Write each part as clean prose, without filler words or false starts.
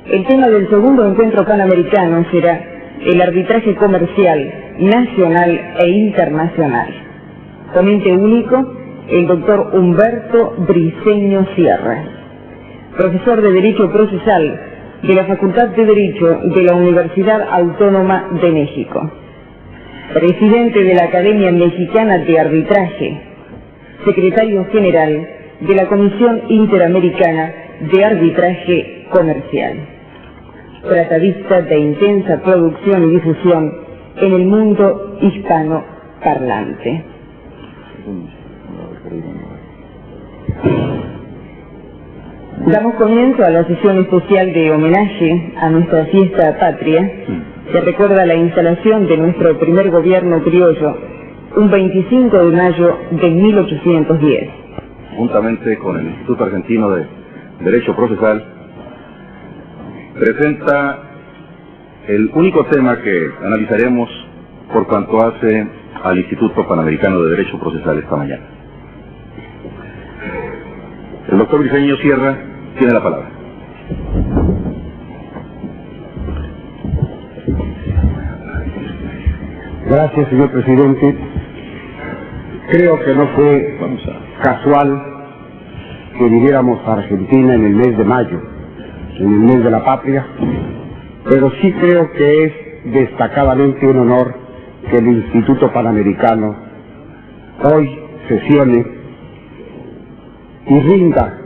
El tema del segundo encuentro panamericano será el arbitraje comercial nacional e internacional. Ponente único, el doctor Humberto Briceño Sierra, profesor de Derecho Procesal de la Facultad de Derecho de la Universidad Autónoma de México, presidente de la Academia Mexicana de Arbitraje, secretario general de la Comisión Interamericana de Arbitraje Comercial, tratadista de intensa producción y difusión en el mundo hispano parlante. Damos comienzo a la sesión especial de homenaje a nuestra fiesta patria, que recuerda la instalación de nuestro primer gobierno criollo, un 25 de mayo de 1810. Juntamente con el Instituto Argentino de Derecho Procesal, presenta el único tema que analizaremos por cuanto hace al Instituto Panamericano de Derecho Procesal esta mañana. El doctor Briceño Sierra tiene la palabra. Gracias, señor presidente. Creo que no fue casual que viniéramos a Argentina en el mes de mayo, en el mes de la patria, pero sí creo que es destacadamente un honor que el Instituto Panamericano hoy sesione y rinda,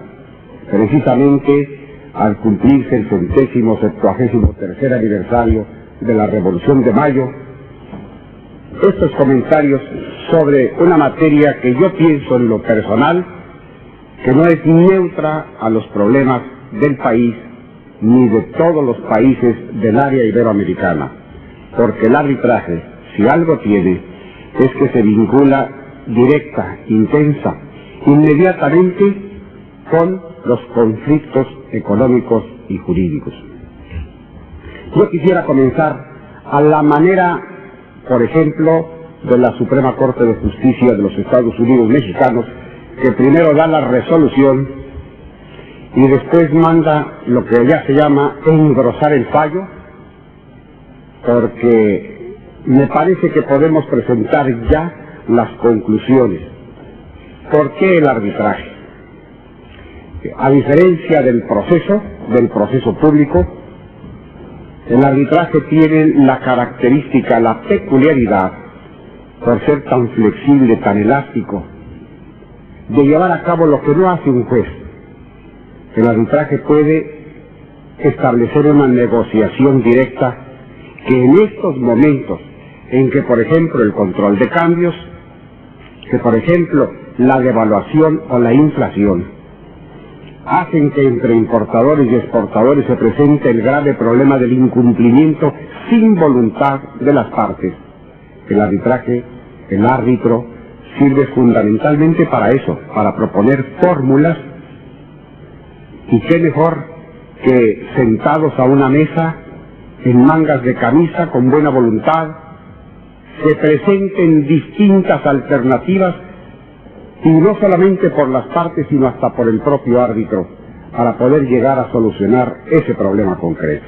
precisamente al cumplirse el 173º aniversario de la Revolución de Mayo, estos comentarios sobre una materia que yo pienso en lo personal que no es neutra a los problemas del país ni de todos los países del área iberoamericana, porque el arbitraje, si algo tiene, es que se vincula directa, intensa, inmediatamente con los conflictos económicos y jurídicos. Yo quisiera comenzar a la manera, por ejemplo, de la Suprema Corte de Justicia de los Estados Unidos mexicanos, que primero da la resolución y después manda lo que ya se llama engrosar el fallo, porque me parece que podemos presentar ya las conclusiones. ¿Por qué el arbitraje? A diferencia del proceso público, el arbitraje tiene la característica, la peculiaridad, por ser tan flexible, tan elástico, de llevar a cabo lo que no hace un juez. El arbitraje puede establecer una negociación directa que en estos momentos en que, por ejemplo, el control de cambios, que por ejemplo la devaluación o la inflación, hacen que entre importadores y exportadores se presente el grave problema del incumplimiento sin voluntad de las partes. El arbitraje, el árbitro, sirve fundamentalmente para eso, para proponer fórmulas, y qué mejor que sentados a una mesa, en mangas de camisa, con buena voluntad, se presenten distintas alternativas, y no solamente por las partes, sino hasta por el propio árbitro, para poder llegar a solucionar ese problema concreto.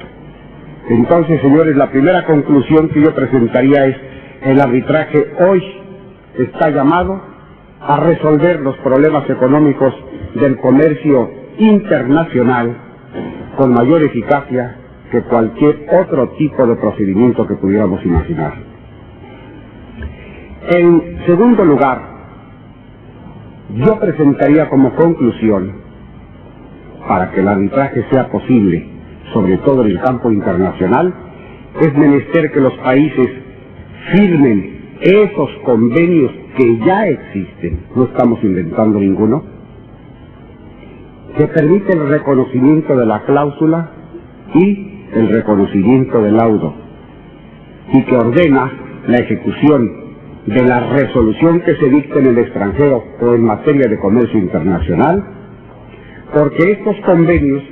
Entonces, señores, la primera conclusión que yo presentaría es: el arbitraje hoy está llamado a resolver los problemas económicos del comercio internacional con mayor eficacia que cualquier otro tipo de procedimiento que pudiéramos imaginar. En segundo lugar, yo presentaría como conclusión, para que el arbitraje sea posible, sobre todo en el campo internacional, es menester que los países firmen esos convenios que ya existen, no estamos inventando ninguno, que permiten el reconocimiento de la cláusula y el reconocimiento del laudo, y que ordena la ejecución de la resolución que se dicte en el extranjero o en materia de comercio internacional, porque estos convenios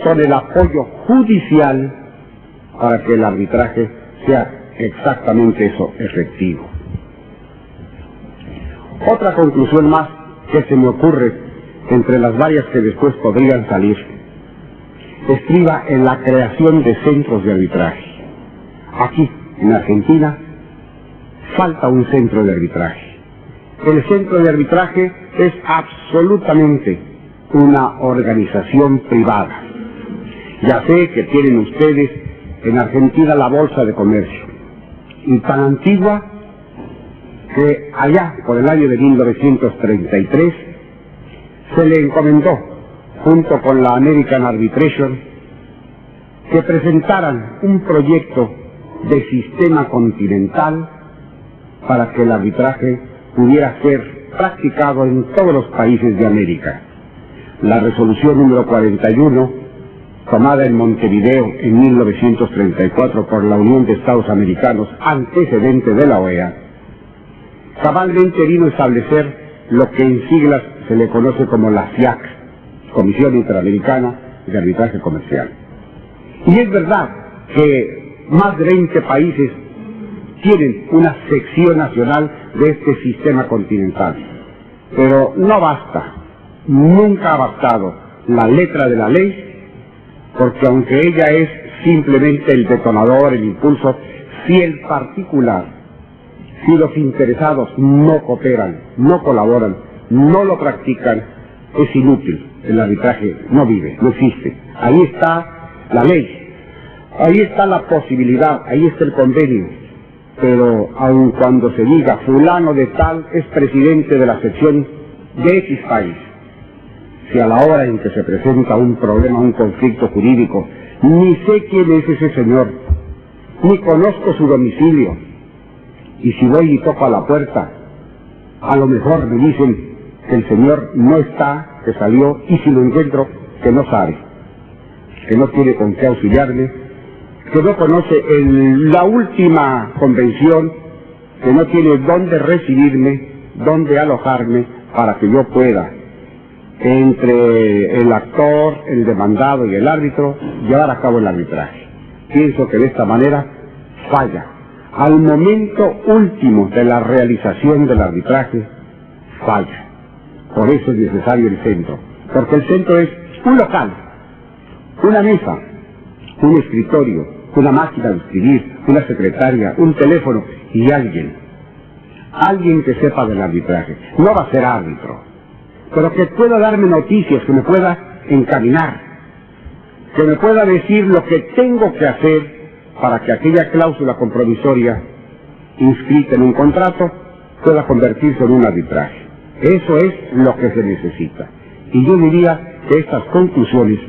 son el apoyo judicial para que el arbitraje sea exactamente eso, efectivo. Otra conclusión más que se me ocurre, entre las varias que después podrían salir, estriba en la creación de centros de arbitraje. Aquí, en Argentina, falta un centro de arbitraje. El centro de arbitraje es absolutamente una organización privada. Ya sé que tienen ustedes en Argentina la Bolsa de Comercio, y tan antigua que allá por el año de 1933 se le encomendó, junto con la American Arbitration, que presentaran un proyecto de sistema continental para que el arbitraje pudiera ser practicado en todos los países de América. La resolución número 41, tomada en Montevideo en 1934 por la Unión de Estados Americanos, antecedente de la OEA, cabalmente vino a establecer lo que en siglas se le conoce como la FIAC, Comisión Interamericana de Arbitraje Comercial. Y es verdad que más de 20 países tienen una sección nacional de este sistema continental, pero no basta, nunca ha bastado la letra de la ley, porque aunque ella es simplemente el detonador, el impulso, si el particular, si los interesados no cooperan, no colaboran, no lo practican, es inútil. El arbitraje no vive, no existe. Ahí está la ley, ahí está la posibilidad, ahí está el convenio. Pero aun cuando se diga fulano de tal es presidente de la sección de X país, si a la hora en que se presenta un problema, un conflicto jurídico, ni sé quién es ese señor, ni conozco su domicilio, y si voy y toco a la puerta, a lo mejor me dicen que el señor no está, que salió, y si lo encuentro, que no sabe, que no tiene con qué auxiliarme, que no conoce la última convención, que no tiene dónde recibirme, dónde alojarme, para que yo pueda, entre el actor, el demandado y el árbitro, llevar a cabo el arbitraje. Pienso que de esta manera falla. Al momento último de la realización del arbitraje, falla. Por eso es necesario el centro, porque el centro es un local, una mesa, un escritorio, una máquina de escribir, una secretaria, un teléfono y alguien que sepa del arbitraje. No va a ser árbitro, pero que pueda darme noticias, que me pueda encaminar, que me pueda decir lo que tengo que hacer para que aquella cláusula compromisoria inscrita en un contrato pueda convertirse en un arbitraje. Eso es lo que se necesita. Y yo diría que estas conclusiones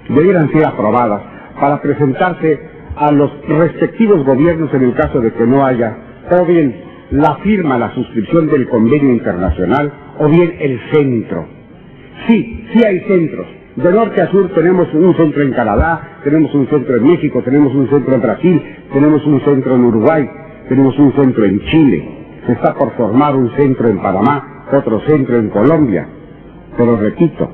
debieran ser aprobadas para presentarse a los respectivos gobiernos en el caso de que no haya, o bien la firma, la suscripción del convenio internacional, o bien el centro. Sí hay centros. De norte a sur tenemos un centro en Canadá, tenemos un centro en México, tenemos un centro en Brasil, tenemos un centro en Uruguay, tenemos un centro en Chile. Se está por formar un centro en Panamá, otro centro en Colombia. Pero repito,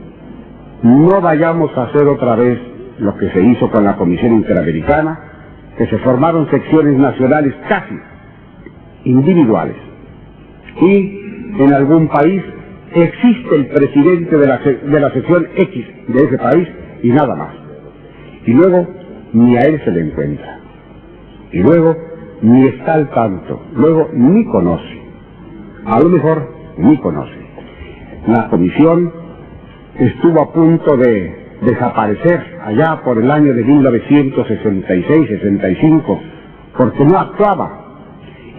no vayamos a hacer otra vez lo que se hizo con la Comisión Interamericana, que se formaron secciones nacionales casi individuales. Y en algún país existe el presidente de la sección X de ese país y nada más. Y luego ni a él se le encuentra. Y luego ni está al tanto. Luego ni conoce. A lo mejor ni conoce. La comisión estuvo a punto de desaparecer allá por el año de 1966-65 porque no actuaba.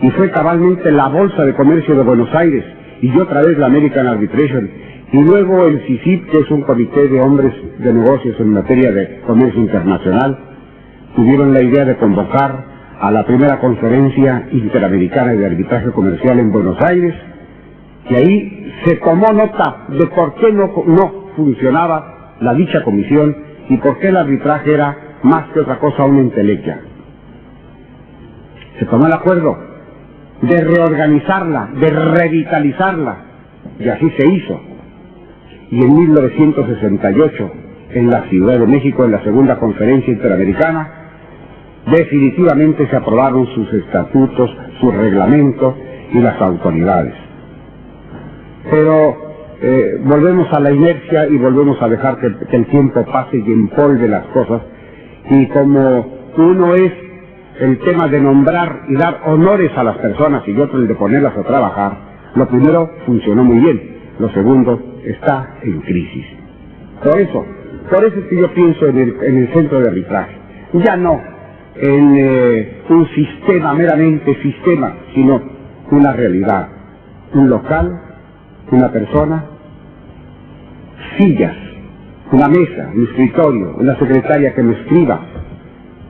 Y fue cabalmente la Bolsa de Comercio de Buenos Aires y otra vez la American Arbitration y luego el CICIP, que es un comité de hombres de negocios en materia de comercio internacional, tuvieron la idea de convocar a la primera conferencia interamericana de arbitraje comercial en Buenos Aires, y ahí se tomó nota de por qué no funcionaba la dicha comisión y por qué el arbitraje era más que otra cosa una entelequia. Se tomó el acuerdo de reorganizarla, de revitalizarla, y así se hizo. Y en 1968, en la Ciudad de México, en la segunda conferencia interamericana, definitivamente se aprobaron sus estatutos, sus reglamentos y las autoridades. Pero volvemos a la inercia y volvemos a dejar que el tiempo pase y empolve las cosas. Y como uno es el tema de nombrar y dar honores a las personas y otro el de ponerlas a trabajar, lo primero funcionó muy bien, lo segundo está en crisis. Por eso es que yo pienso en el centro de arbitraje, ya no en un sistema, meramente sistema, sino una realidad, un local, una persona, sillas, una mesa, un escritorio, una secretaria que me escriba,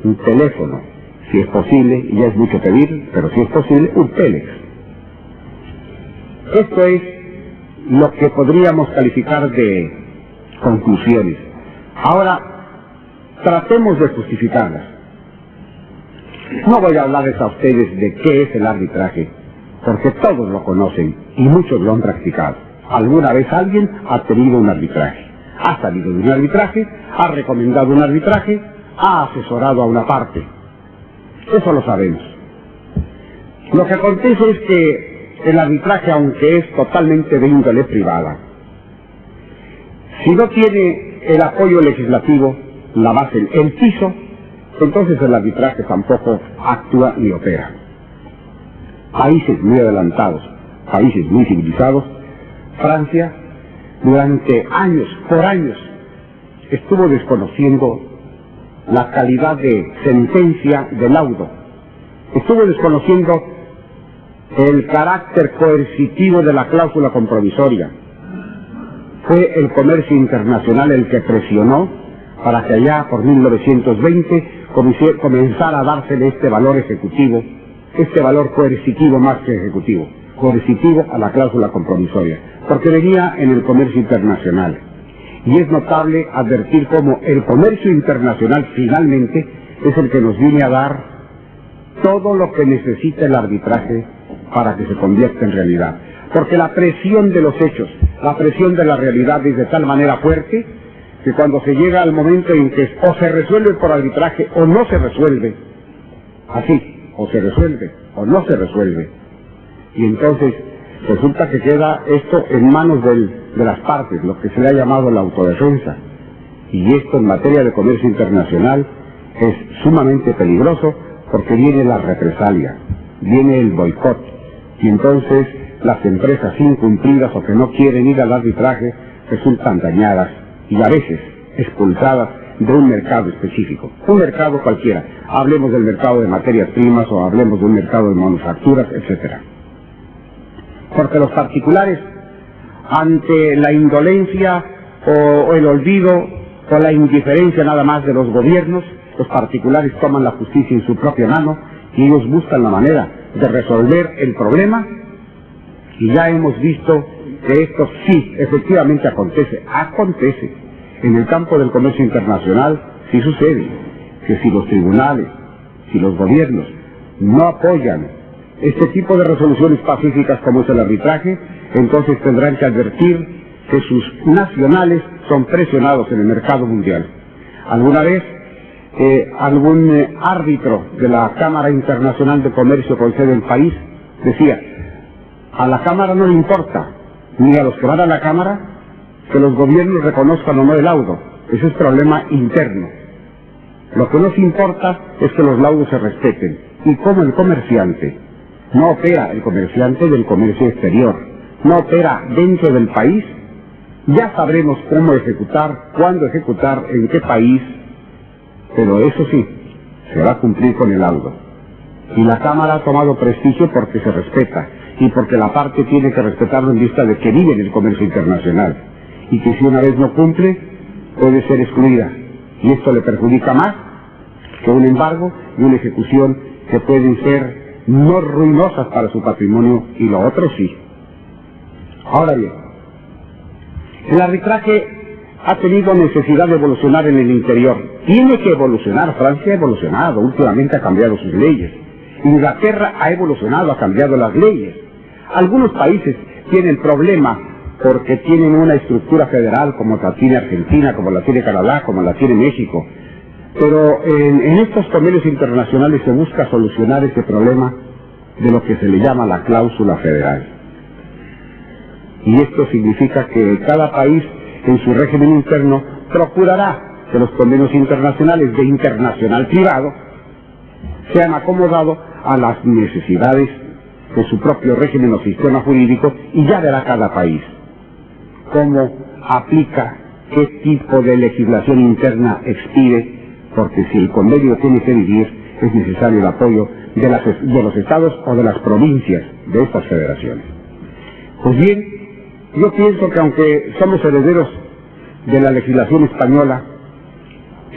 un teléfono, si es posible, y ya es mucho pedir, pero si es posible, un telex. Esto es lo que podríamos calificar de conclusiones. Ahora, tratemos de justificarlas. No voy a hablarles a ustedes de qué es el arbitraje, porque todos lo conocen y muchos lo han practicado. Alguna vez alguien ha tenido un arbitraje, ha salido de un arbitraje, ha recomendado un arbitraje, ha asesorado a una parte. Eso lo sabemos. Lo que acontece es que el arbitraje, aunque es totalmente de índole privada, si no tiene el apoyo legislativo, la base, el piso, entonces el arbitraje tampoco actúa ni opera. Países muy adelantados, países muy civilizados, Francia, durante años, por años, estuvo desconociendo la calidad de sentencia de laudo, estuvo desconociendo el carácter coercitivo de la cláusula compromisoria. Fue el comercio internacional el que presionó para que allá por 1920 comenzara a dársele este valor ejecutivo, este valor coercitivo más que ejecutivo, coercitivo a la cláusula compromisoria, porque venía en el comercio internacional. Y es notable advertir cómo el comercio internacional finalmente es el que nos viene a dar todo lo que necesita el arbitraje para que se convierta en realidad. Porque la presión de los hechos, la presión de la realidad es de tal manera fuerte que cuando se llega al momento en que o se resuelve por arbitraje o no se resuelve, así, o se resuelve o no se resuelve, y entonces resulta que queda esto en manos de las partes, lo que se le ha llamado la autodefensa. Y esto en materia de comercio internacional es sumamente peligroso porque viene la represalia, viene el boicot, y entonces las empresas incumplidas o que no quieren ir al arbitraje resultan dañadas y a veces expulsadas de un mercado específico, un mercado cualquiera. Hablemos del mercado de materias primas o hablemos de un mercado de manufacturas, etcétera. Porque los particulares, ante la indolencia o el olvido o la indiferencia nada más de los gobiernos, los particulares toman la justicia en su propia mano y ellos buscan la manera de resolver el problema. Y ya hemos visto que esto sí, efectivamente acontece. En el campo del comercio internacional sí sucede que si los tribunales, si los gobiernos no apoyan este tipo de resoluciones pacíficas como es el arbitraje, entonces tendrán que advertir que sus nacionales son presionados en el mercado mundial. Alguna vez algún árbitro de la Cámara Internacional de Comercio con sede en el país decía: a la Cámara no le importa, ni a los que van a la Cámara, que los gobiernos reconozcan o no el laudo. Ese es problema interno. Lo que nos importa es que los laudos se respeten. Y como el comerciante no opera, el comerciante del comercio exterior no opera dentro del país, ya sabremos cómo ejecutar, cuándo ejecutar, en qué país, pero eso sí, se va a cumplir con el laudo. Y la Cámara ha tomado prestigio porque se respeta y porque la parte tiene que respetarlo en vista de que vive en el comercio internacional y que si una vez no cumple puede ser excluida, y esto le perjudica más que un embargo y una ejecución que pueden ser no ruinosas para su patrimonio, y lo otro sí. Ahora bien, el arbitraje ha tenido necesidad de evolucionar en el interior. Tiene que evolucionar. Francia ha evolucionado, últimamente ha cambiado sus leyes. Inglaterra ha evolucionado, ha cambiado las leyes. Algunos países tienen problema porque tienen una estructura federal como la tiene Argentina, como la tiene Canadá, como la tiene México. Pero en estos convenios internacionales se busca solucionar ese problema de lo que se le llama la cláusula federal. Y esto significa que cada país en su régimen interno procurará que los convenios internacionales de internacional privado sean acomodados a las necesidades de su propio régimen o sistema jurídico, y ya verá cada país cómo aplica, qué tipo de legislación interna expide, porque si el convenio tiene que vivir, es necesario el apoyo de los estados o de las provincias de estas federaciones. Pues bien, yo pienso que aunque somos herederos de la legislación española,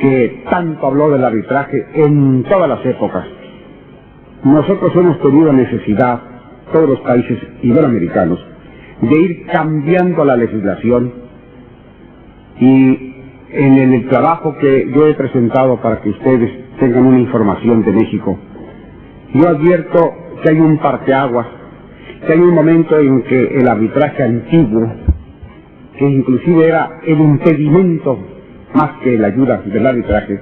que tanto habló del arbitraje en todas las épocas, nosotros hemos tenido necesidad, todos los países iberoamericanos, de ir cambiando la legislación, y en el trabajo que yo he presentado para que ustedes tengan una información de México, yo advierto que hay un parteaguas, que hay un momento en que el arbitraje antiguo, que inclusive era el impedimento más que la ayuda del arbitraje,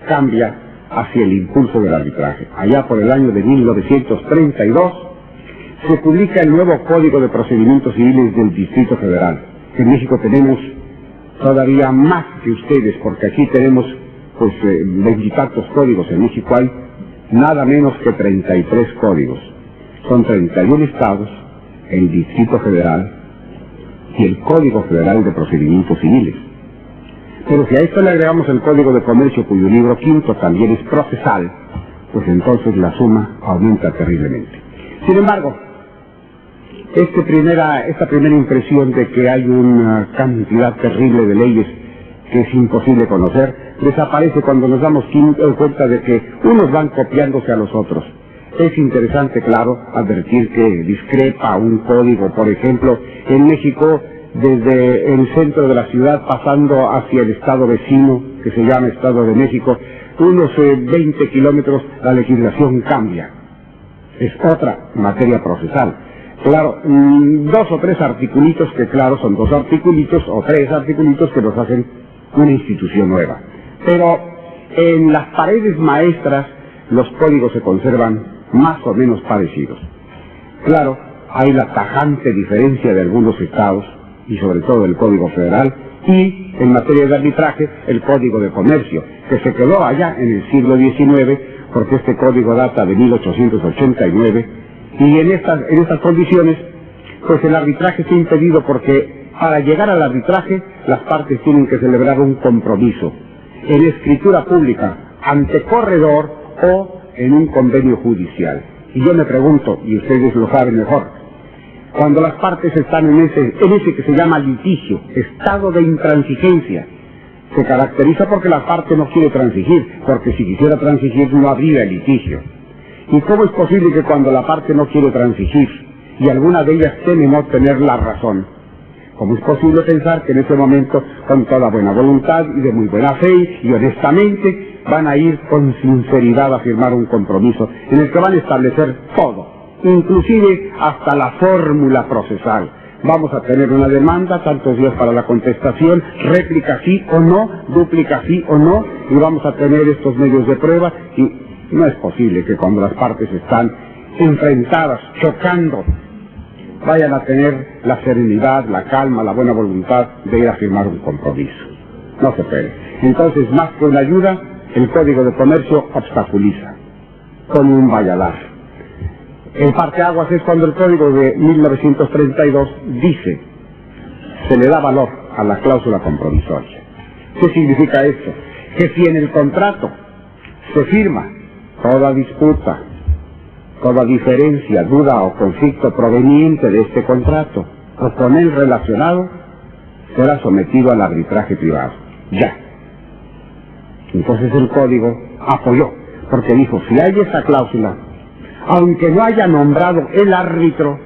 cambia hacia el impulso del arbitraje. Allá por el año de 1932 se publica el nuevo Código de Procedimientos Civiles del Distrito Federal. En México tenemos todavía más que ustedes, porque aquí tenemos pues 20 y tantos códigos. En México hay nada menos que 33 códigos. Son 31 estados, el Distrito Federal y el Código Federal de Procedimientos Civiles. Pero si a esto le agregamos el Código de Comercio, cuyo libro quinto también es procesal, pues entonces la suma aumenta terriblemente. Sin embargo, esta primera impresión de que hay una cantidad terrible de leyes que es imposible conocer, desaparece cuando nos damos cuenta de que unos van copiándose a los otros. Es interesante, claro, advertir que discrepa un código. Por ejemplo, en México, desde el centro de la ciudad, pasando hacia el estado vecino, que se llama Estado de México, unos 20 kilómetros, la legislación cambia. Es otra materia procesal. Claro, 2 o 3 articulitos, que claro, son 2 articulitos o 3 articulitos que nos hacen una institución nueva. Pero en las paredes maestras los códigos se conservan más o menos parecidos. Claro, hay la tajante diferencia de algunos estados, y sobre todo el Código Federal, y en materia de arbitraje, el Código de Comercio, que se quedó allá en el siglo XIX, porque este código data de 1889, y en estas condiciones, pues el arbitraje está impedido, porque para llegar al arbitraje, las partes tienen que celebrar un compromiso, en escritura pública, ante corredor o en un convenio judicial. Y yo me pregunto, y ustedes lo saben mejor, cuando las partes están en ese que se llama litigio, estado de intransigencia, se caracteriza porque la parte no quiere transigir, porque si quisiera transigir no habría el litigio. ¿Y cómo es posible que cuando la parte no quiere transigir, y alguna de ellas teme no tener la razón, cómo es posible pensar que en ese momento, con toda buena voluntad y de muy buena fe y honestamente, van a ir con sinceridad a firmar un compromiso en el que van a establecer todo, inclusive hasta la fórmula procesal? Vamos a tener una demanda, tantos días para la contestación, réplica sí o no, dúplica sí o no, y vamos a tener estos medios de prueba, y no es posible que cuando las partes están enfrentadas, chocando, vayan a tener la serenidad, la calma, la buena voluntad de ir a firmar un compromiso. No se puede. Entonces, más que una ayuda, el Código de Comercio obstaculiza con un valladar. El parteaguas es cuando el Código de 1932 dice, se le da valor a la cláusula compromisoria. ¿Qué significa esto? Que si en el contrato se firma toda disputa, toda diferencia, duda o conflicto proveniente de este contrato o con él relacionado, será sometido al arbitraje privado. Ya. Entonces el Código apoyó, porque dijo, si hay esa cláusula, aunque no haya nombrado el árbitro,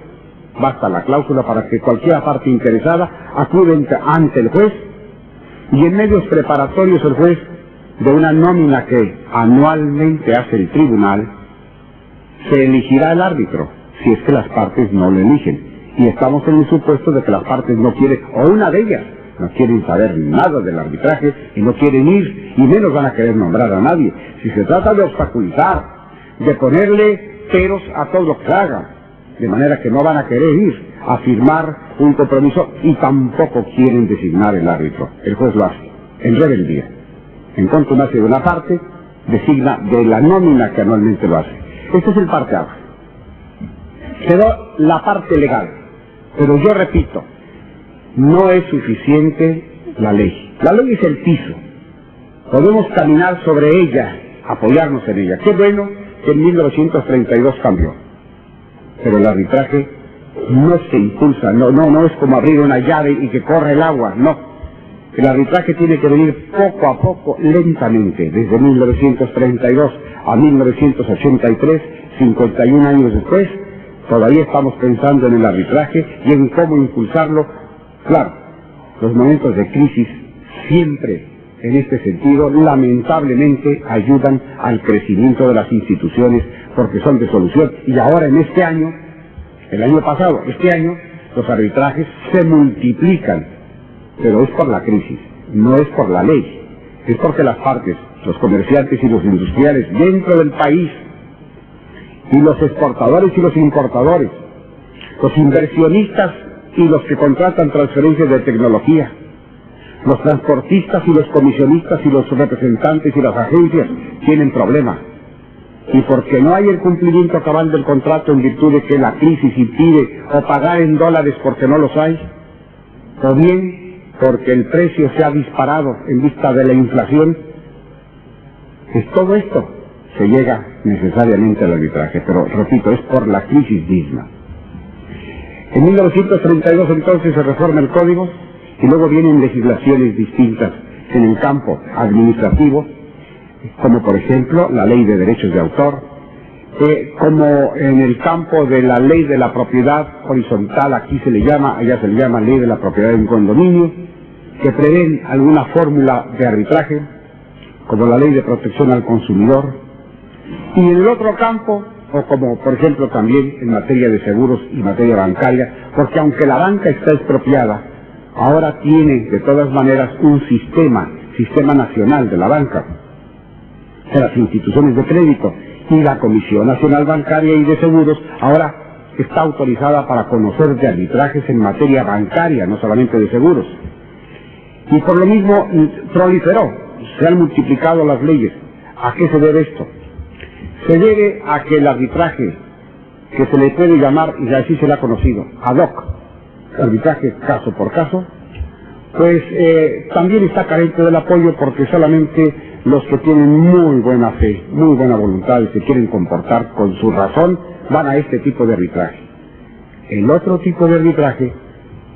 basta la cláusula para que cualquier parte interesada acude ante el juez, y en medios preparatorios el juez, de una nómina que anualmente hace el tribunal, se elegirá el árbitro, si es que las partes no lo eligen. Y estamos en el supuesto de que las partes no quieren, o una de ellas, no quieren saber nada del arbitraje y no quieren ir, y menos van a querer nombrar a nadie. Si se trata de obstaculizar, de ponerle peros a todo lo que haga, de manera que no van a querer ir, a firmar un compromiso y tampoco quieren designar el árbitro. El juez lo hace, en rebeldía. En contumacia de una parte, designa de la nómina que anualmente lo hace. Este es el parteaguas. Quedó la parte legal. Pero yo repito, no es suficiente la ley. La ley es el piso. Podemos caminar sobre ella, apoyarnos en ella. Qué bueno que en 1932 cambió. Pero el arbitraje no se impulsa, no es como abrir una llave y que corre el agua, no. El arbitraje tiene que venir poco a poco, lentamente, desde 1932 a 1983, 51 años después, todavía estamos pensando en el arbitraje y en cómo impulsarlo. Claro, los momentos de crisis siempre, en este sentido, lamentablemente ayudan al crecimiento de las instituciones porque son de solución. Y ahora en este año, el año pasado, este año, los arbitrajes se multiplican, pero es por la crisis, no es por la ley. Es porque las partes, los comerciantes y los industriales dentro del país, y los exportadores y los importadores, los inversionistas y los que contratan transferencias de tecnología, los transportistas y los comisionistas y los representantes y las agencias tienen problemas. Y porque no hay el cumplimiento cabal del contrato en virtud de que la crisis impide o pagar en dólares porque no los hay, o bien porque el precio se ha disparado en vista de la inflación, es todo esto se llega necesariamente al arbitraje, pero repito, es por la crisis misma. En 1932 entonces se reforma el código y luego vienen legislaciones distintas en el campo administrativo, como por ejemplo la ley de derechos de autor, como en el campo de la ley de la propiedad horizontal, aquí se le llama, allá se le llama ley de la propiedad en condominio, que prevén alguna fórmula de arbitraje, como la ley de protección al consumidor, y en el otro campo, o como por ejemplo también en materia de seguros y materia bancaria, porque aunque la banca está expropiada, ahora tiene de todas maneras un sistema nacional de la banca, de las instituciones de crédito, y la Comisión Nacional Bancaria y de Seguros ahora está autorizada para conocer de arbitrajes en materia bancaria, no solamente de seguros. Y por lo mismo proliferó, se han multiplicado las leyes. ¿A qué se debe esto? Se debe a que el arbitraje, que se le puede llamar, y así se le ha conocido, ad hoc, arbitraje caso por caso, pues también está carente del apoyo porque solamente los que tienen muy buena fe, muy buena voluntad y se quieren comportar con su razón, van a este tipo de arbitraje. El otro tipo de arbitraje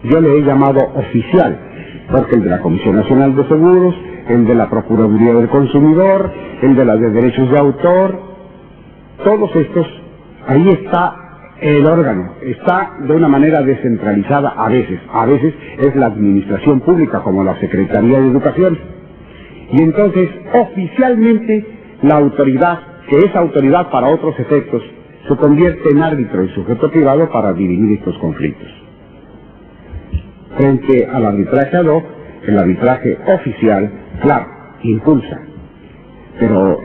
yo le he llamado oficial, porque el de la Comisión Nacional de Seguros, el de la Procuraduría del Consumidor, el de la de Derechos de Autor, todos estos, ahí está el órgano, está de una manera descentralizada a veces es la administración pública como la Secretaría de Educación. Y entonces, oficialmente, la autoridad, que es autoridad para otros efectos, se convierte en árbitro y sujeto privado para dirimir estos conflictos. Frente al arbitraje ad hoc, el arbitraje oficial, claro, impulsa, pero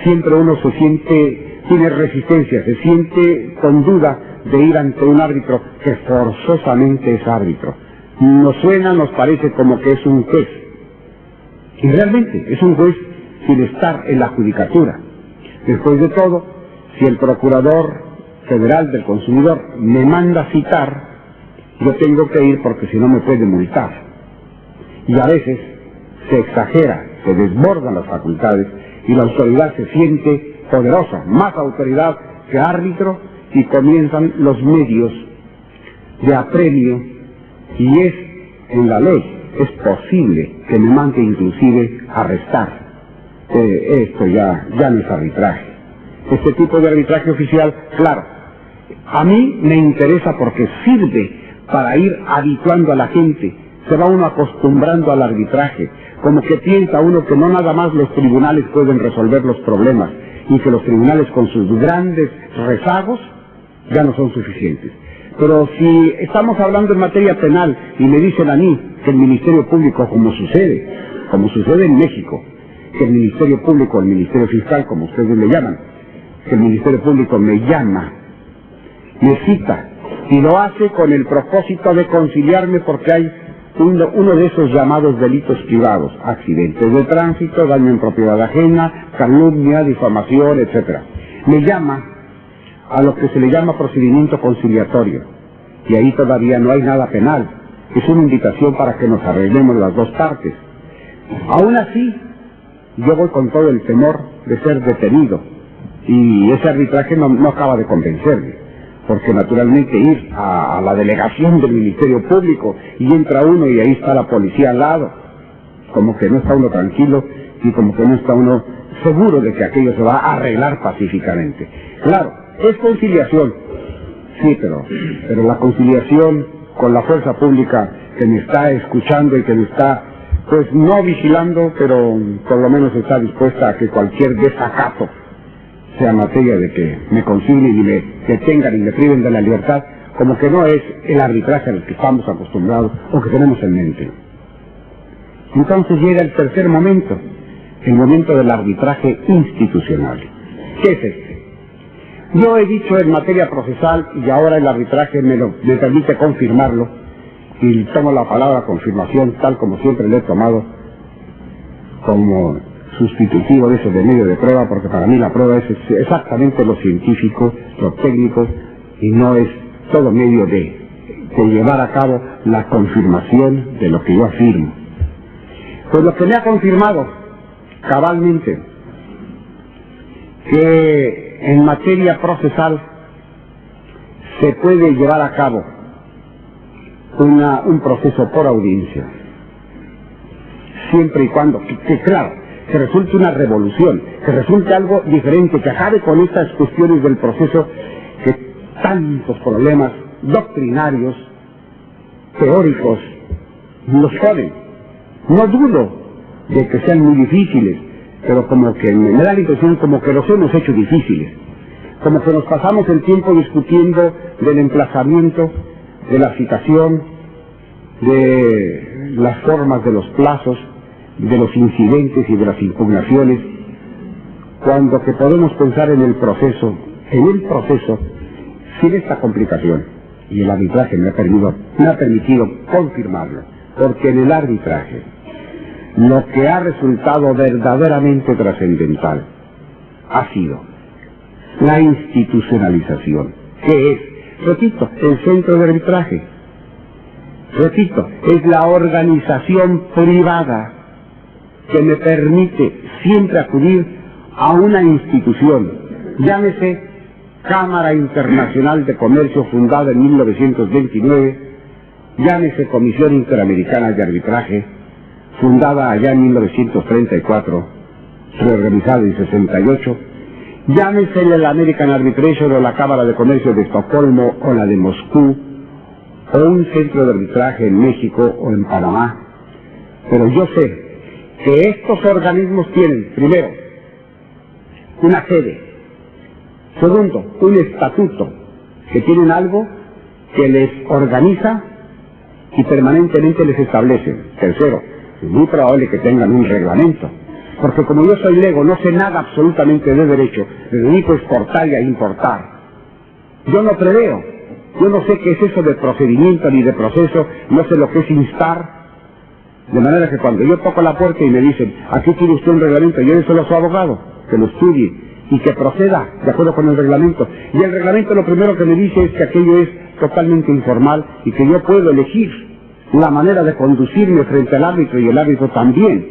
siempre uno se siente, tiene resistencia, se siente con duda de ir ante un árbitro que forzosamente es árbitro. Nos suena, nos parece como que es un juez, y realmente es un juez sin estar en la judicatura. Después de todo, si el Procurador Federal del Consumidor me manda citar, yo tengo que ir porque si no me puede multar. Y a veces se exagera, se desbordan las facultades y la autoridad se siente poderosa, más autoridad que árbitro, y comienzan los medios de apremio, y es en la ley, es posible que me mande inclusive arrestar. Esto ya no es arbitraje. Este tipo de arbitraje oficial, claro, a mí me interesa porque sirve para ir habituando a la gente. Se va uno acostumbrando al arbitraje, como que piensa uno que no nada más los tribunales pueden resolver los problemas y que los tribunales con sus grandes rezagos ya no son suficientes. Pero si estamos hablando en materia penal y me dicen a mí que el Ministerio Público, como sucede en México, que el Ministerio Público, el Ministerio Fiscal, como ustedes le llaman, que el Ministerio Público me llama, me cita Y lo hace con el propósito de conciliarme porque hay uno de esos llamados delitos privados, accidentes de tránsito, daño en propiedad ajena, calumnia, difamación, etc. Me llama a lo que se le llama procedimiento conciliatorio, y ahí todavía no hay nada penal, es una invitación para que nos arreglemos las dos partes. Aún así, yo voy con todo el temor de ser detenido, y ese arbitraje no acaba de convencerme, porque naturalmente ir a la delegación del Ministerio Público y entra uno y ahí está la policía al lado, como que no está uno tranquilo y como que no está uno seguro de que aquello se va a arreglar pacíficamente. Claro, es conciliación, sí, pero la conciliación con la fuerza pública que me está escuchando y que me está, pues no vigilando, pero por lo menos está dispuesta a que cualquier desacato sea materia de que me consignen y me detengan y me priven de la libertad, como que no es el arbitraje al que estamos acostumbrados o que tenemos en mente. Entonces llega el tercer momento, el momento del arbitraje institucional. ¿Qué es este? Yo he dicho en materia procesal, y ahora el arbitraje me permite confirmarlo, y tomo la palabra confirmación tal como siempre le he tomado, como sustitutivo de eso de medio de prueba, porque para mí la prueba es exactamente lo científico, lo técnico, y no es todo medio de llevar a cabo la confirmación de lo que yo afirmo. Pues lo que me ha confirmado cabalmente, que en materia procesal se puede llevar a cabo un proceso por audiencia, siempre y cuando, que claro, que resulte una revolución, que resulte algo diferente, que acabe con estas cuestiones del proceso que tantos problemas doctrinarios, teóricos, nos ponen. No dudo de que sean muy difíciles, pero como que me da la impresión como que los hemos hecho difíciles, como que nos pasamos el tiempo discutiendo del emplazamiento, de la citación, de las formas de los plazos, de los incidentes y de las impugnaciones, cuando que podemos pensar en el proceso sin esta complicación. Y el arbitraje me ha permitido confirmarlo, porque en el arbitraje lo que ha resultado verdaderamente trascendental ha sido la institucionalización, que es, repito, el centro de arbitraje. Repito, es la organización privada que me permite siempre acudir a una institución, llámese Cámara Internacional de Comercio, fundada en 1929, llámese Comisión Interamericana de Arbitraje, fundada allá en 1934, reorganizada en 68, llámese el American Arbitration o la Cámara de Comercio de Estocolmo o la de Moscú, o un centro de arbitraje en México o en Panamá. Pero yo sé que estos organismos tienen, primero, una sede, segundo, un estatuto, que tienen algo que les organiza y permanentemente les establece. Tercero, es muy probable que tengan un reglamento, porque como yo soy lego, no sé nada absolutamente de derecho, me dedico a exportar y a importar. Yo no preveo, yo no sé qué es eso de procedimiento ni de proceso, no sé lo que es instar, de manera que cuando yo toco la puerta y me dicen, aquí tiene usted un reglamento, yo le solo a su abogado, que lo estudie y que proceda de acuerdo con el reglamento. Y el reglamento lo primero que me dice es que aquello es totalmente informal y que yo puedo elegir la manera de conducirme frente al árbitro y el árbitro también.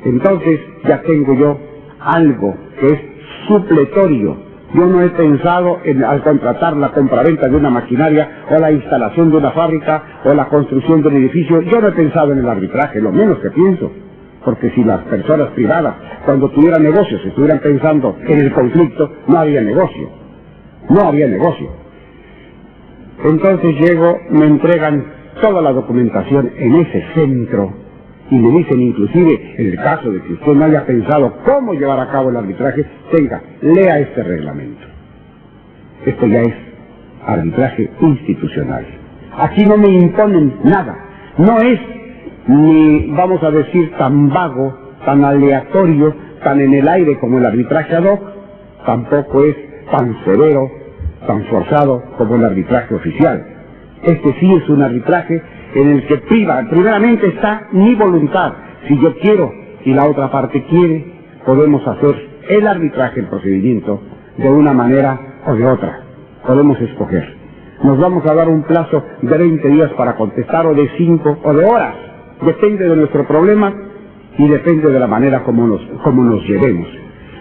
Entonces ya tengo yo algo que es supletorio. Yo no he pensado al contratar la compraventa de una maquinaria o la instalación de una fábrica o la construcción de un edificio. Yo no he pensado en el arbitraje, lo menos que pienso. Porque si las personas privadas, cuando tuvieran negocios, estuvieran pensando en el conflicto, no había negocio. No había negocio. Entonces llego, me entregan toda la documentación en ese centro y me dicen inclusive, en el caso de que usted no haya pensado cómo llevar a cabo el arbitraje, lea este reglamento. Esto ya es arbitraje institucional. Aquí no me imponen nada. No es ni, vamos a decir, tan vago, tan aleatorio, tan en el aire como el arbitraje ad hoc. Tampoco es tan severo, tan forzado como el arbitraje oficial. Este sí es un arbitraje en el que primeramente está mi voluntad. Si yo quiero y la otra parte quiere, podemos hacer el arbitraje, el procedimiento, de una manera o de otra. Podemos escoger. Nos vamos a dar un plazo de 20 días para contestar, o de 5 o de horas. Depende de nuestro problema y depende de la manera como nos llevemos.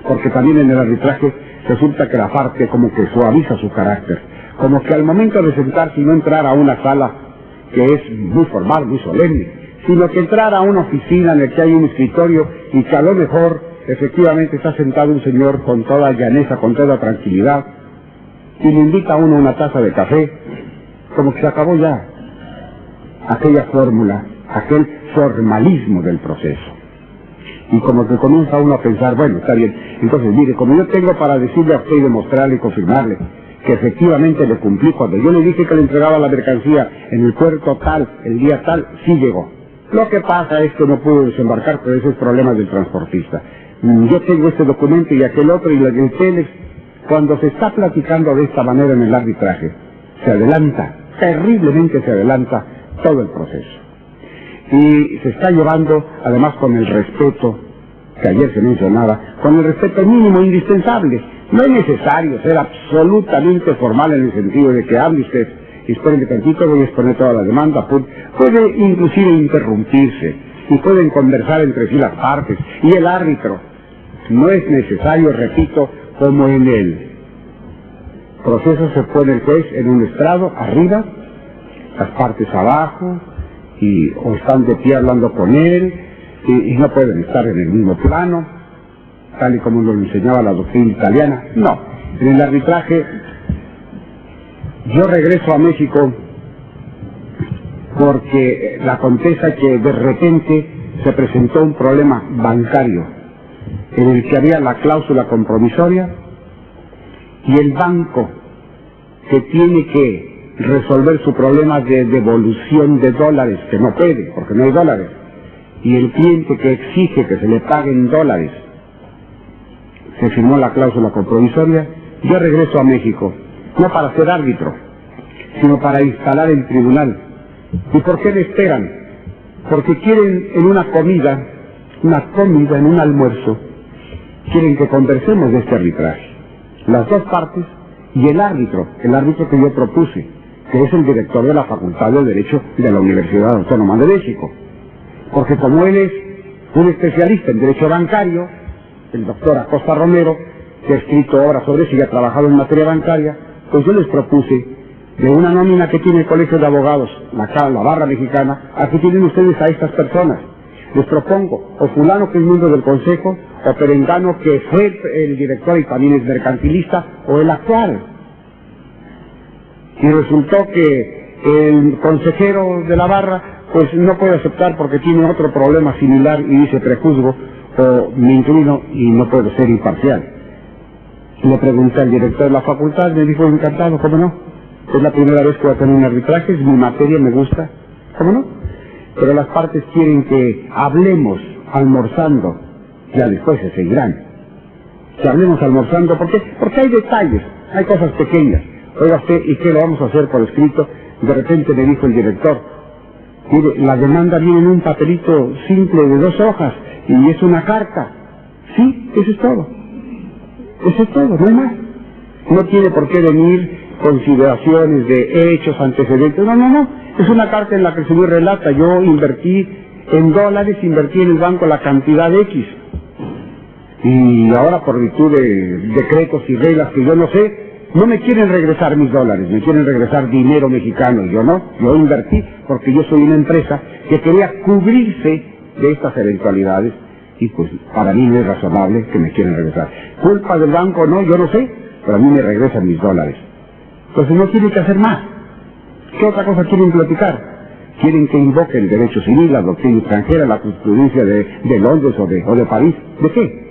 Porque también en el arbitraje resulta que la parte como que suaviza su carácter. Como que al momento de sentarse y no entrar a una sala que es muy formal, muy solemne, sino que entrar a una oficina en la que hay un escritorio y que a lo mejor efectivamente está sentado un señor con toda llaneza, con toda tranquilidad, y le invita a uno una taza de café, como que se acabó ya aquella fórmula, aquel formalismo del proceso. Y como que comienza uno a pensar, bueno, está bien, entonces mire, como yo tengo para decirle a usted y demostrarle y confirmarle que efectivamente le cumplí cuando yo le dije que le entregaba la mercancía en el puerto tal, el día tal, sí llegó. Lo que pasa es que no pudo desembarcar, pero ese es problema del transportista. Yo tengo este documento y aquel otro y el Telex. Cuando se está platicando de esta manera en el arbitraje, se adelanta, terriblemente se adelanta todo el proceso. Y se está llevando, además con el respeto, que ayer se mencionaba, con el respeto mínimo indispensable. No es necesario ser absolutamente formal en el sentido de que hable usted, espérenme tantito, voy a exponer toda la demanda, puede inclusive interrumpirse, y pueden conversar entre sí las partes, y el árbitro. No es necesario, repito, como en el proceso se pone el juez en un estrado arriba, las partes abajo, o están de pie hablando con él, y no pueden estar en el mismo plano, tal y como nos enseñaba la doctrina italiana. No, en el arbitraje, yo regreso a México porque acontece que de repente se presentó un problema bancario en el que había la cláusula compromisoria y el banco que tiene que resolver su problema de devolución de dólares, que no puede porque no hay dólares, y el cliente que exige que se le paguen dólares, se firmó la cláusula compromisoria. Yo regreso a México, no para ser árbitro, sino para instalar el tribunal. ¿Y por qué me esperan? Porque quieren en una comida, en un almuerzo, quieren que conversemos de este arbitraje. Las dos partes y el árbitro que yo propuse, que es el director de la Facultad de Derecho de la Universidad Autónoma de México. Porque como él es un especialista en derecho bancario, el doctor Acosta Romero, que ha escrito obras sobre eso y ha trabajado en materia bancaria, pues yo les propuse de una nómina que tiene el Colegio de Abogados, la barra mexicana, aquí tienen ustedes a estas personas. Les propongo, o fulano que es miembro del consejo, o perengano que fue el director y también es mercantilista, o el actual. Y resultó que el consejero de la barra, pues no puede aceptar porque tiene otro problema similar y dice prejuzgo, o me inclino y no puedo ser imparcial. Le pregunté al director de la facultad, me dijo encantado, ¿cómo no? Es la primera vez que voy a tener un arbitraje, es mi materia, me gusta, ¿cómo no? Pero las partes quieren que hablemos almorzando, ya después se seguirán. Que hablemos almorzando, ¿por qué? Porque hay detalles, hay cosas pequeñas. Oiga usted, ¿y qué lo vamos a hacer por escrito? De repente me dijo el director, mire, la demanda viene en un papelito simple de 2 hojas y es una carta. Sí, eso es todo. Eso es todo, no hay más. No tiene por qué venir consideraciones de hechos, antecedentes. No. Es una carta en la que el señor relata, yo invertí en dólares, invertí en el banco la cantidad de X. Y ahora por virtud de decretos y reglas que yo no sé, no me quieren regresar mis dólares, me quieren regresar dinero mexicano. Yo no, yo invertí porque yo soy una empresa que quería cubrirse de estas eventualidades y pues para mí no es razonable que me quieran regresar. ¿Culpa del banco? No, yo no sé, pero a mí me regresan mis dólares. Entonces no tienen que hacer más. ¿Qué otra cosa quieren platicar? Quieren que invoque el derecho civil, la doctrina extranjera, la jurisprudencia de Londres o de París. ¿De qué?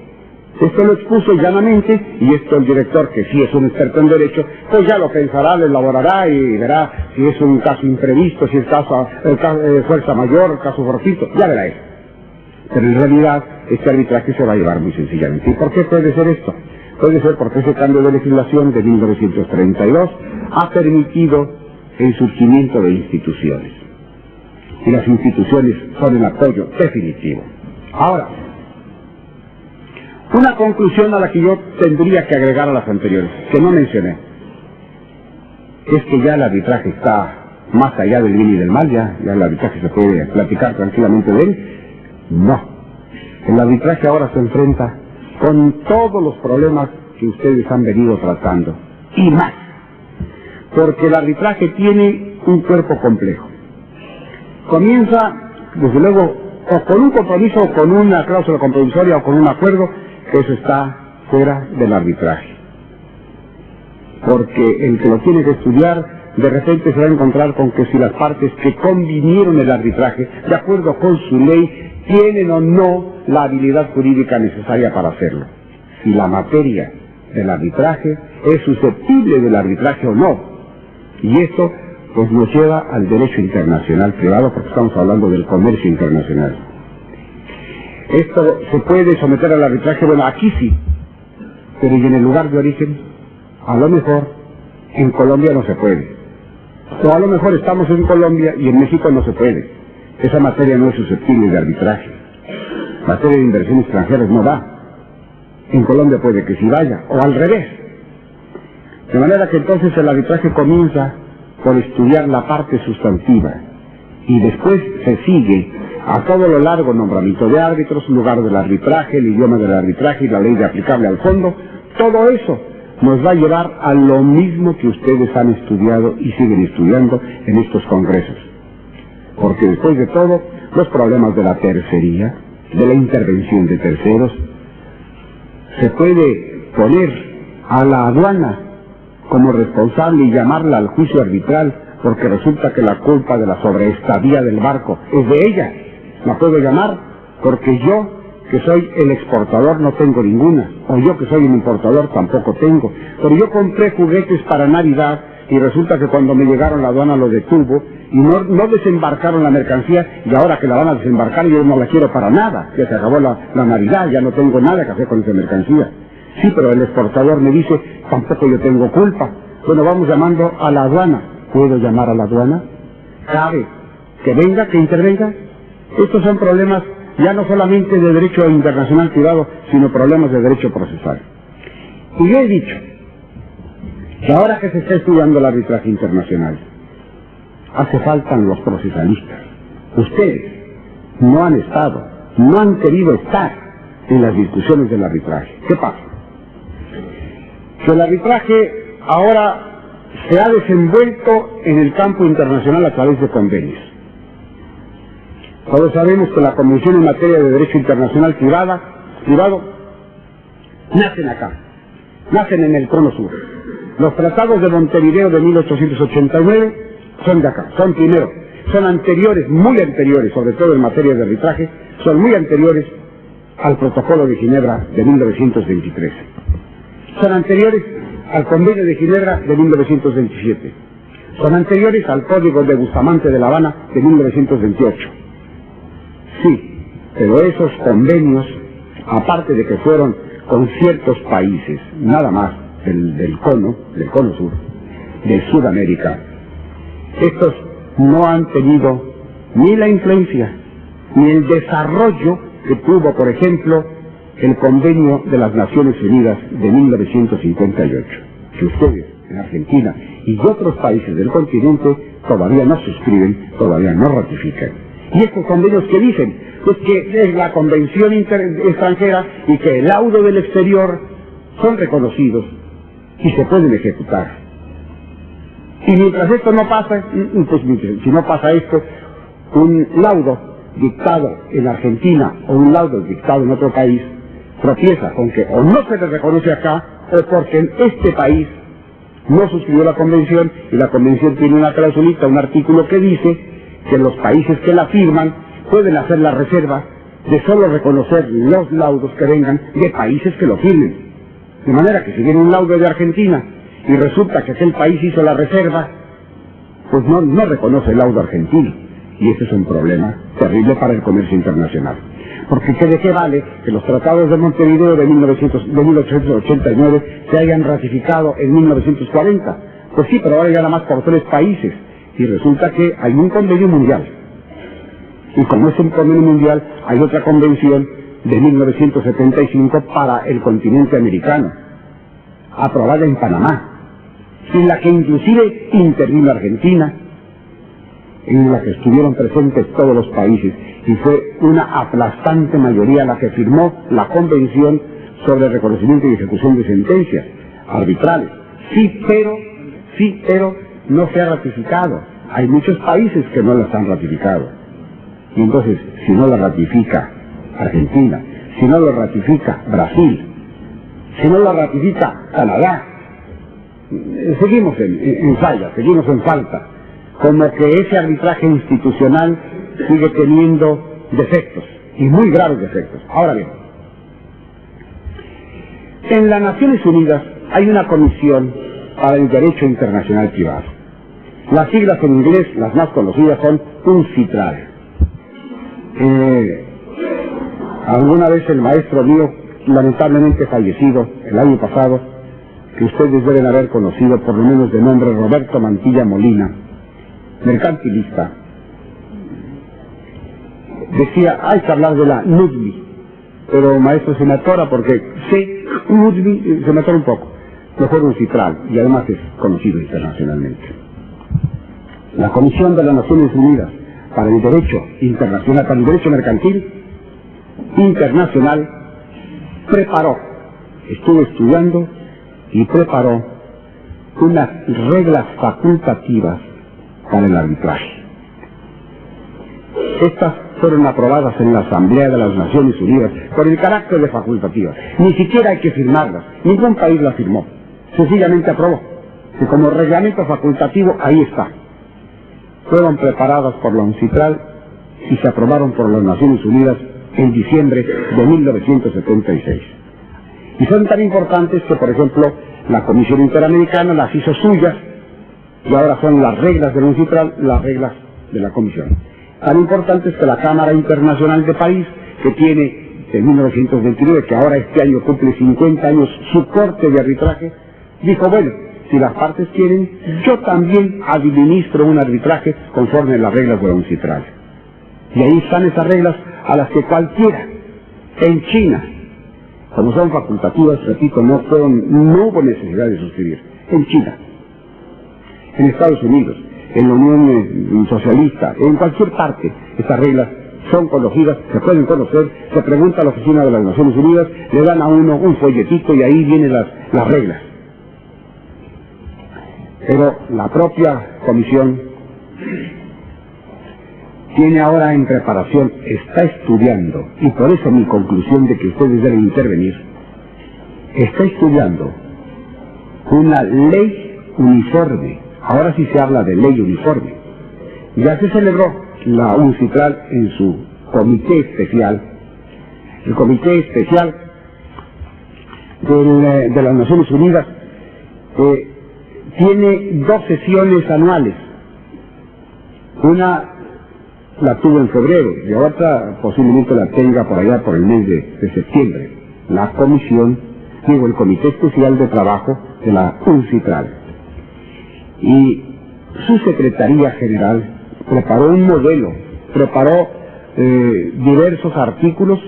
Esto lo expuso llanamente y esto el director, que sí es un experto en derecho, pues ya lo pensará, lo elaborará y verá si es un caso imprevisto, si es caso fuerza mayor, caso fortuito, ya verá él. Pero en realidad este arbitraje se va a llevar muy sencillamente. ¿Y por qué puede ser esto? Puede ser porque ese cambio de legislación de 1932 ha permitido el surgimiento de instituciones. Y las instituciones son el apoyo definitivo. Ahora, una conclusión a la que yo tendría que agregar a las anteriores, que no mencioné, es que ya el arbitraje está más allá del bien y del mal, ya el arbitraje se puede platicar tranquilamente de él. No. El arbitraje ahora se enfrenta con todos los problemas que ustedes han venido tratando, y más, porque el arbitraje tiene un cuerpo complejo. Comienza, desde luego, o con un compromiso, o con una cláusula compromisoria, o con un acuerdo, que eso está fuera del arbitraje. Porque el que lo tiene que estudiar, de repente se va a encontrar con que si las partes que convinieron el arbitraje, de acuerdo con su ley, tienen o no la habilidad jurídica necesaria para hacerlo. Si la materia del arbitraje es susceptible del arbitraje o no. Y esto pues nos lleva al derecho internacional privado, porque estamos hablando del comercio internacional. Esto se puede someter al arbitraje, bueno, aquí sí, pero ¿y en el lugar de origen? A lo mejor en Colombia no se puede. O a lo mejor estamos en Colombia y en México no se puede. Esa materia no es susceptible de arbitraje. Materia de inversión extranjera no va. En Colombia puede que sí vaya, o al revés. De manera que entonces el arbitraje comienza por estudiar la parte sustantiva y después se sigue a todo lo largo nombramiento de árbitros, lugar del arbitraje, el idioma del arbitraje y la ley de aplicable al fondo. Todo eso nos va a llevar a lo mismo que ustedes han estudiado y siguen estudiando en estos congresos. Porque después de todo, los problemas de la tercería, de la intervención de terceros, se puede poner a la aduana como responsable y llamarla al juicio arbitral, porque resulta que la culpa de la sobreestadía del barco es de ella. La puedo llamar porque yo, que soy el exportador, no tengo ninguna, o yo que soy el importador tampoco tengo, pero yo compré juguetes para Navidad y resulta que cuando me llegaron la aduana lo detuvo y no desembarcaron la mercancía, y ahora que la van a desembarcar yo no la quiero para nada, ya se acabó la Navidad, ya no tengo nada que hacer con esa mercancía. Sí, pero el exportador me dice, tampoco yo tengo culpa. Bueno, vamos llamando a la aduana. ¿Puedo llamar a la aduana? ¿Cabe que venga, que intervenga? Estos son problemas ya no solamente de derecho internacional privado, sino problemas de derecho procesal. Y yo he dicho que ahora que se está estudiando el arbitraje internacional, hace falta los procesalistas. Ustedes no han estado, no han querido estar en las discusiones del arbitraje. ¿Qué pasa? Que el arbitraje ahora se ha desenvuelto en el campo internacional a través de convenios. Todos sabemos que la Convención en materia de derecho internacional privado nacen acá, nacen en el Cono Sur. Los tratados de Montevideo de 1889 son de acá, son primero, son anteriores, muy anteriores, sobre todo en materia de arbitraje, son muy anteriores al Protocolo de Ginebra de 1923. Son anteriores al Convenio de Ginebra de 1927. Son anteriores al Código de Bustamante de La Habana de 1928. Sí, pero esos convenios, aparte de que fueron con ciertos países, nada más del cono sur, de Sudamérica, estos no han tenido ni la influencia, ni el desarrollo que tuvo, por ejemplo, el Convenio de las Naciones Unidas de 1958, que ustedes en Argentina y otros países del continente todavía no suscriben, todavía no ratifican. Y estos convenios que dicen, pues que es la convención extranjera y que el laudo del exterior son reconocidos y se pueden ejecutar. Y mientras esto no pasa, pues si no pasa esto, un laudo dictado en Argentina o un laudo dictado en otro país tropieza con que o no se le reconoce acá o porque en este país no suscribió la convención y la convención tiene una clausulita, un artículo que dice que los países que la firman pueden hacer la reserva de solo reconocer los laudos que vengan de países que lo firmen. De manera que si viene un laudo de Argentina y resulta que aquel país hizo la reserva, pues no reconoce el laudo argentino. Y ese es un problema terrible para el comercio internacional. Porque ¿de qué vale que los tratados de Montevideo de 1889 se hayan ratificado en 1940? Pues sí, pero ahora ya nada más por 3 países. Y resulta que hay un convenio mundial. Y como es un convenio mundial, hay otra convención de 1975 para el continente americano, aprobada en Panamá, en la que inclusive intervino Argentina, en la que estuvieron presentes todos los países, y fue una aplastante mayoría la que firmó la Convención sobre el reconocimiento y ejecución de sentencias arbitrales. Sí, pero no se ha ratificado. Hay muchos países que no las han ratificado. Y entonces, si no la ratifica Argentina, si no lo ratifica Brasil, si no lo ratifica Canadá, seguimos en falla, seguimos en falta, como que ese arbitraje institucional sigue teniendo defectos, y muy graves defectos. Ahora bien, en las Naciones Unidas hay una comisión para el derecho internacional privado. Las siglas en inglés, las más conocidas, son UNCITRAL. Alguna vez el maestro mío, lamentablemente fallecido el año pasado, que ustedes deben haber conocido por lo menos de nombre Roberto Mantilla Molina, mercantilista, decía, hay que hablar de la NUDMI, pero maestro se me atora porque sé, NUDMI se me atora un poco, mejor UNCITRAL, y además es conocido internacionalmente. La Comisión de las Naciones Unidas para el Derecho Internacional, para el Derecho Mercantil Internacional, estuvo estudiando y preparó unas reglas facultativas para el arbitraje. Estas fueron aprobadas en la Asamblea de las Naciones Unidas por el carácter de facultativas. Ni siquiera hay que firmarlas, ningún país las firmó, sencillamente aprobó. Y como reglamento facultativo, ahí está. Fueron preparadas por la UNCITRAL y se aprobaron por las Naciones Unidas en diciembre de 1976. Y son tan importantes que, por ejemplo, la Comisión Interamericana las hizo suyas, y ahora son las reglas de la UNCITRAL las reglas de la Comisión. Tan importantes que la Cámara Internacional de París, que tiene en 1929, que ahora este año cumple 50 años, su corte de arbitraje, dijo, bueno, si las partes quieren, yo también administro un arbitraje conforme a las reglas de la UNCITRAL. Y ahí están esas reglas a las que cualquiera, en China, como son facultativas, repito, no hubo necesidad de suscribir. En China, en Estados Unidos, en la Unión Socialista, en cualquier parte, estas reglas son conocidas, se pueden conocer, se pregunta a la Oficina de las Naciones Unidas, le dan a uno un folletito y ahí vienen las reglas. Pero la propia Comisión tiene ahora en preparación, está estudiando, y por eso mi conclusión de que ustedes deben intervenir, está estudiando una ley uniforme. Ahora sí se habla de ley uniforme. Ya se celebró la UNCITRAL en su comité especial, el comité especial de las Naciones Unidas, tiene 2 sesiones anuales. Una la tuvo en febrero y otra posiblemente la tenga por allá por el mes de septiembre. La comisión, el Comité Especial de Trabajo de la UNCITRAL. Y su Secretaría General preparó un modelo, preparó diversos artículos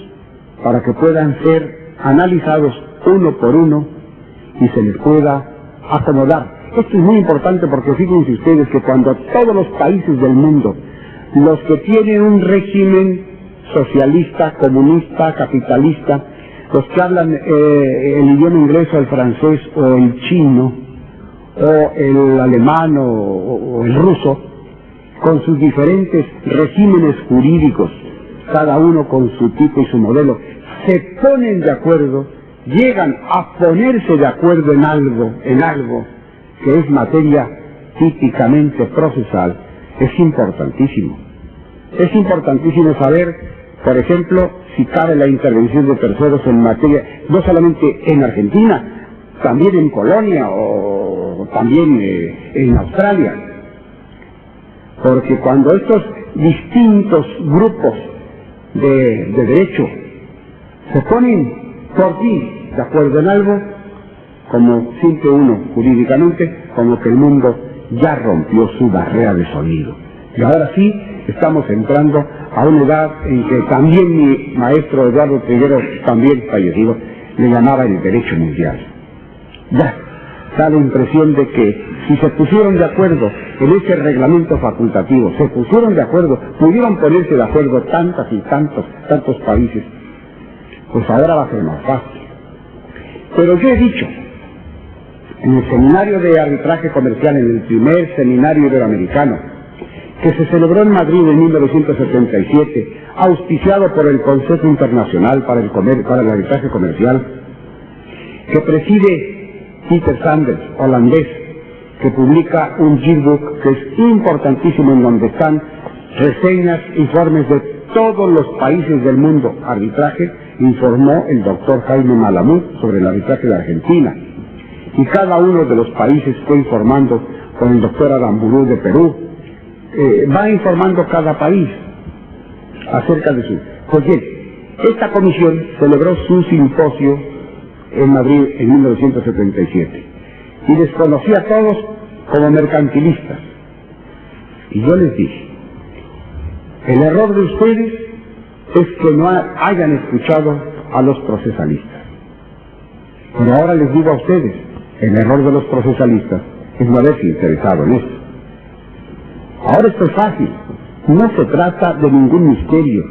para que puedan ser analizados uno por uno y se les pueda acomodar. Esto es muy importante porque fíjense ustedes que cuando todos los países del mundo, los que tienen un régimen socialista, comunista, capitalista, los que hablan el idioma inglés o el francés o el chino o el alemán o el ruso, con sus diferentes regímenes jurídicos, cada uno con su tipo y su modelo, se ponen de acuerdo, llegan a ponerse de acuerdo en algo que es materia típicamente procesal. Es importantísimo. Es importantísimo saber, por ejemplo, si cabe la intervención de terceros en materia, no solamente en Argentina, también en Polonia o también en Australia. Porque cuando estos distintos grupos de derecho se ponen por fin de acuerdo en algo, como siente uno jurídicamente, como que el mundo ya rompió su barrera de sonido. Y ahora sí estamos entrando a una edad en que también mi maestro Eduardo Triguero, también fallecido, le llamaba el derecho mundial. Ya da la impresión de que si se pusieron de acuerdo en ese reglamento facultativo, se pusieron de acuerdo, pudieron ponerse de acuerdo tantas y tantos países, pues ahora va a ser más fácil. Pero yo he dicho, en el seminario de arbitraje comercial, en el primer seminario iberoamericano, que se celebró en Madrid en 1977, auspiciado por el Consejo Internacional para el Arbitraje Comercial, que preside Peter Sanders, holandés, que publica un yearbook que es importantísimo, en donde están reseñas, informes de todos los países del mundo. Arbitraje, informó el doctor Jaime Malamud sobre el arbitraje de Argentina. Y cada uno de los países fue informando con el doctor Aramburu de Perú. Va informando cada país acerca de su... Pues bien, esta comisión celebró su simposio en Madrid en 1977 y les conocí a todos como mercantilistas. Y yo les dije, el error de ustedes es que no hayan escuchado a los procesalistas. Pero ahora les digo a ustedes, el error de los procesalistas es no haberse interesado en esto. Ahora esto es fácil, no se trata de ningún misterio.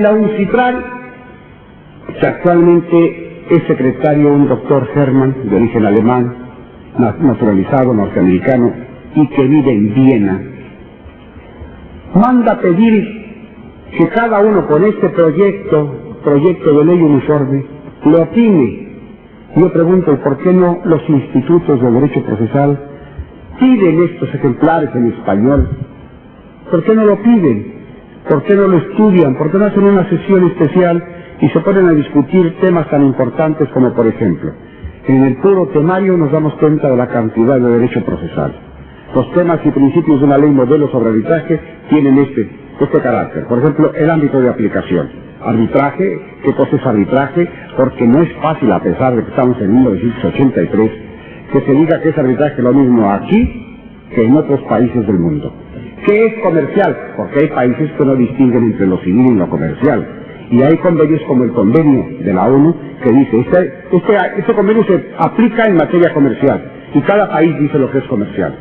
La UNCITRAL, que actualmente es secretario un doctor Hermann, de origen alemán, naturalizado norteamericano, y que vive en Viena, manda pedir que cada uno con este proyecto de ley uniforme, le opine. Yo pregunto, ¿por qué no los institutos de derecho procesal piden estos ejemplares en español? ¿Por qué no lo piden? ¿Por qué no lo estudian? ¿Por qué no hacen una sesión especial y se ponen a discutir temas tan importantes como, por ejemplo, en el puro temario nos damos cuenta de la cantidad de derecho procesal? Los temas y principios de una ley modelo sobre arbitraje tienen este carácter. Por ejemplo, el ámbito de aplicación. Arbitraje, ¿qué cosa es arbitraje? Porque no es fácil, a pesar de que estamos en 1983, que se diga que es arbitraje lo mismo aquí que en otros países del mundo. ¿Qué es comercial? Porque hay países que no distinguen entre lo civil y lo comercial. Y hay convenios como el convenio de la ONU que dice, este convenio se aplica en materia comercial y cada país dice lo que es comercial.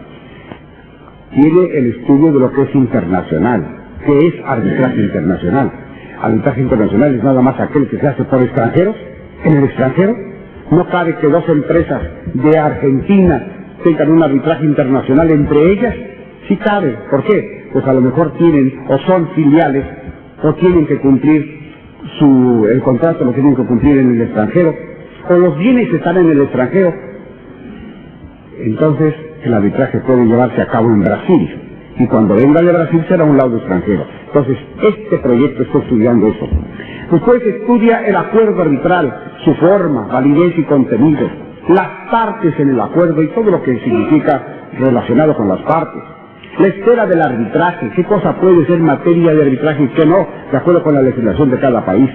Tiene el estudio de lo que es internacional. ¿Qué es arbitraje internacional? Arbitraje internacional es nada más aquel que se hace por extranjeros, en el extranjero. No cabe que dos empresas de Argentina tengan un arbitraje internacional entre ellas. Sí cabe. ¿Por qué? Pues a lo mejor tienen o son filiales o tienen que cumplir el contrato, lo tienen que cumplir en el extranjero, o los bienes están en el extranjero. Entonces el arbitraje puede llevarse a cabo en Brasil, y cuando venga de Brasil será un laudo extranjero. Entonces este proyecto está estudiando eso. Después estudia el acuerdo arbitral, su forma, validez y contenido, las partes en el acuerdo y todo lo que significa relacionado con las partes. La esfera del arbitraje, qué cosa puede ser materia de arbitraje y qué no, de acuerdo con la legislación de cada país.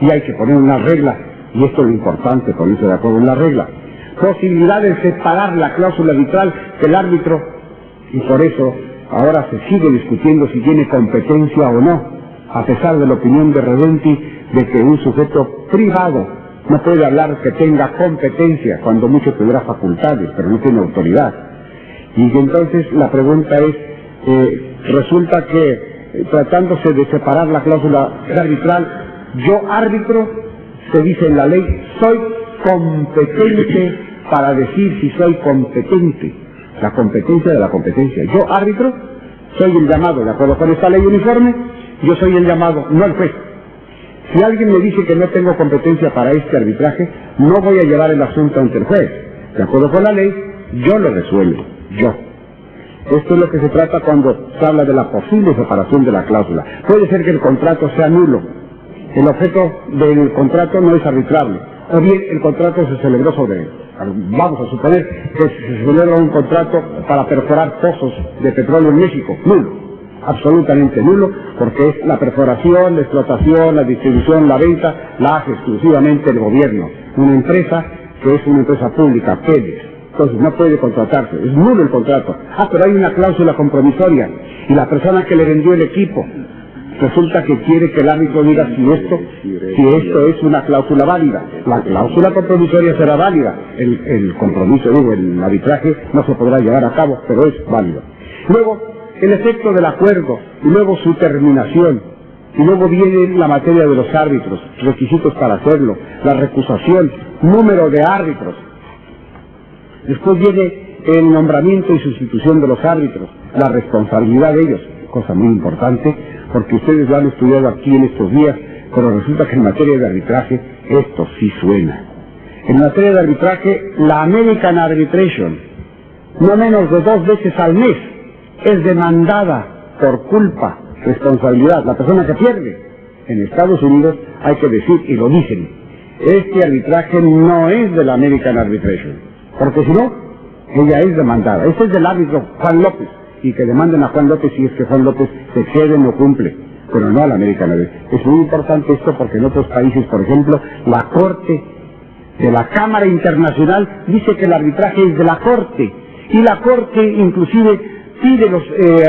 Y hay que poner una regla, y esto es lo importante, ponerse de acuerdo en la regla. Posibilidad de separar la cláusula arbitral del árbitro, y por eso ahora se sigue discutiendo si tiene competencia o no, a pesar de la opinión de Redenti de que un sujeto privado no puede hablar que tenga competencia, cuando mucho tendrá facultades, pero no tiene autoridad. Y entonces la pregunta es, resulta que tratándose de separar la cláusula arbitral, yo árbitro, se dice en la ley, soy competente para decir si soy competente. La competencia de la competencia. Yo árbitro, soy el llamado, de acuerdo con esta ley uniforme, yo soy el llamado, no el juez. Si alguien me dice que no tengo competencia para este arbitraje, no voy a llevar el asunto ante el juez. De acuerdo con la ley, yo lo resuelvo. Yo. Esto es lo que se trata cuando se habla de la posible separación de la cláusula. Puede ser que el contrato sea nulo. El objeto del contrato no es arbitrable. O bien el contrato se celebró vamos a suponer que se celebra un contrato para perforar pozos de petróleo en México. Nulo. absolutamente nulo, porque es la perforación, la explotación, la distribución, la venta, la hace exclusivamente el gobierno, una empresa que es una empresa pública, Pemex. Entonces no puede contratarse, es nulo el contrato. Pero hay una cláusula compromisoria, y la persona que le vendió el equipo resulta que quiere que el árbitro diga si esto es una cláusula válida. La cláusula compromisoria será válida, el compromiso, el arbitraje no se podrá llevar a cabo, pero es válido. Luego, el efecto del acuerdo, y luego su terminación, y luego viene la materia de los árbitros, requisitos para hacerlo, la recusación, número de árbitros. Después viene el nombramiento y sustitución de los árbitros, la responsabilidad de ellos, cosa muy importante, porque ustedes lo han estudiado aquí en estos días, pero resulta que en materia de arbitraje esto sí suena. En materia de arbitraje, la American Arbitration, no menos de 2 veces al mes, es demandada por culpa, responsabilidad. La persona que pierde en Estados Unidos, hay que decir, y lo dicen, este arbitraje no es de la American Arbitration, porque si no, ella es demandada. Este es del árbitro Juan López, y que demanden a Juan López si es que Juan López se excede o no cumple, pero no a la American Arbitration. Es muy importante esto porque en otros países, por ejemplo, la Corte de la Cámara Internacional dice que el arbitraje es de la Corte, y la Corte inclusive pide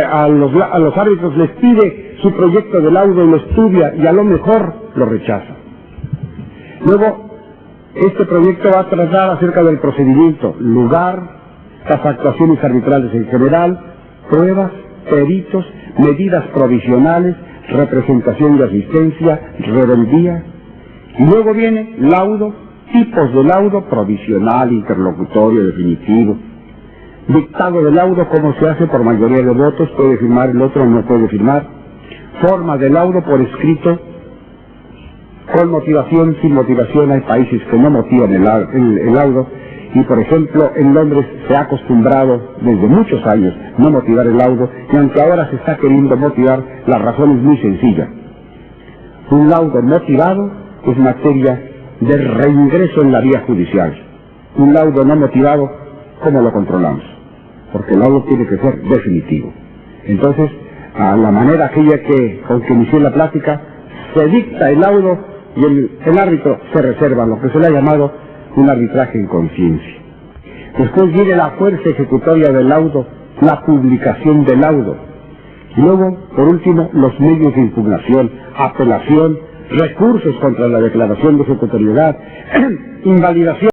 a los árbitros, les pide su proyecto de laudo y lo estudia, y a lo mejor lo rechaza. Luego, este proyecto va a tratar acerca del procedimiento, lugar, las actuaciones arbitrales en general, pruebas, peritos, medidas provisionales, representación y asistencia, rebeldía. Y luego viene laudo, tipos de laudo, provisional, interlocutorio, definitivo. Dictado de laudo, cómo se hace por mayoría de votos, puede firmar el otro, no puede firmar. Forma de laudo por escrito, con motivación, sin motivación. Hay países que no motivan el laudo, y por ejemplo en Londres se ha acostumbrado desde muchos años no motivar el laudo, y aunque ahora se está queriendo motivar, la razón es muy sencilla. Un laudo motivado es materia de reingreso en la vía judicial. Un laudo no motivado, ¿cómo lo controlamos? Porque el laudo tiene que ser definitivo. Entonces, a la manera aquella con que inicié la plática, se dicta el laudo y el árbitro se reserva lo que se le ha llamado un arbitraje en conciencia. Después viene la fuerza ejecutoria del laudo, la publicación del laudo. Y luego, por último, los medios de impugnación, apelación, recursos contra la declaración de ejecutoriedad, invalidación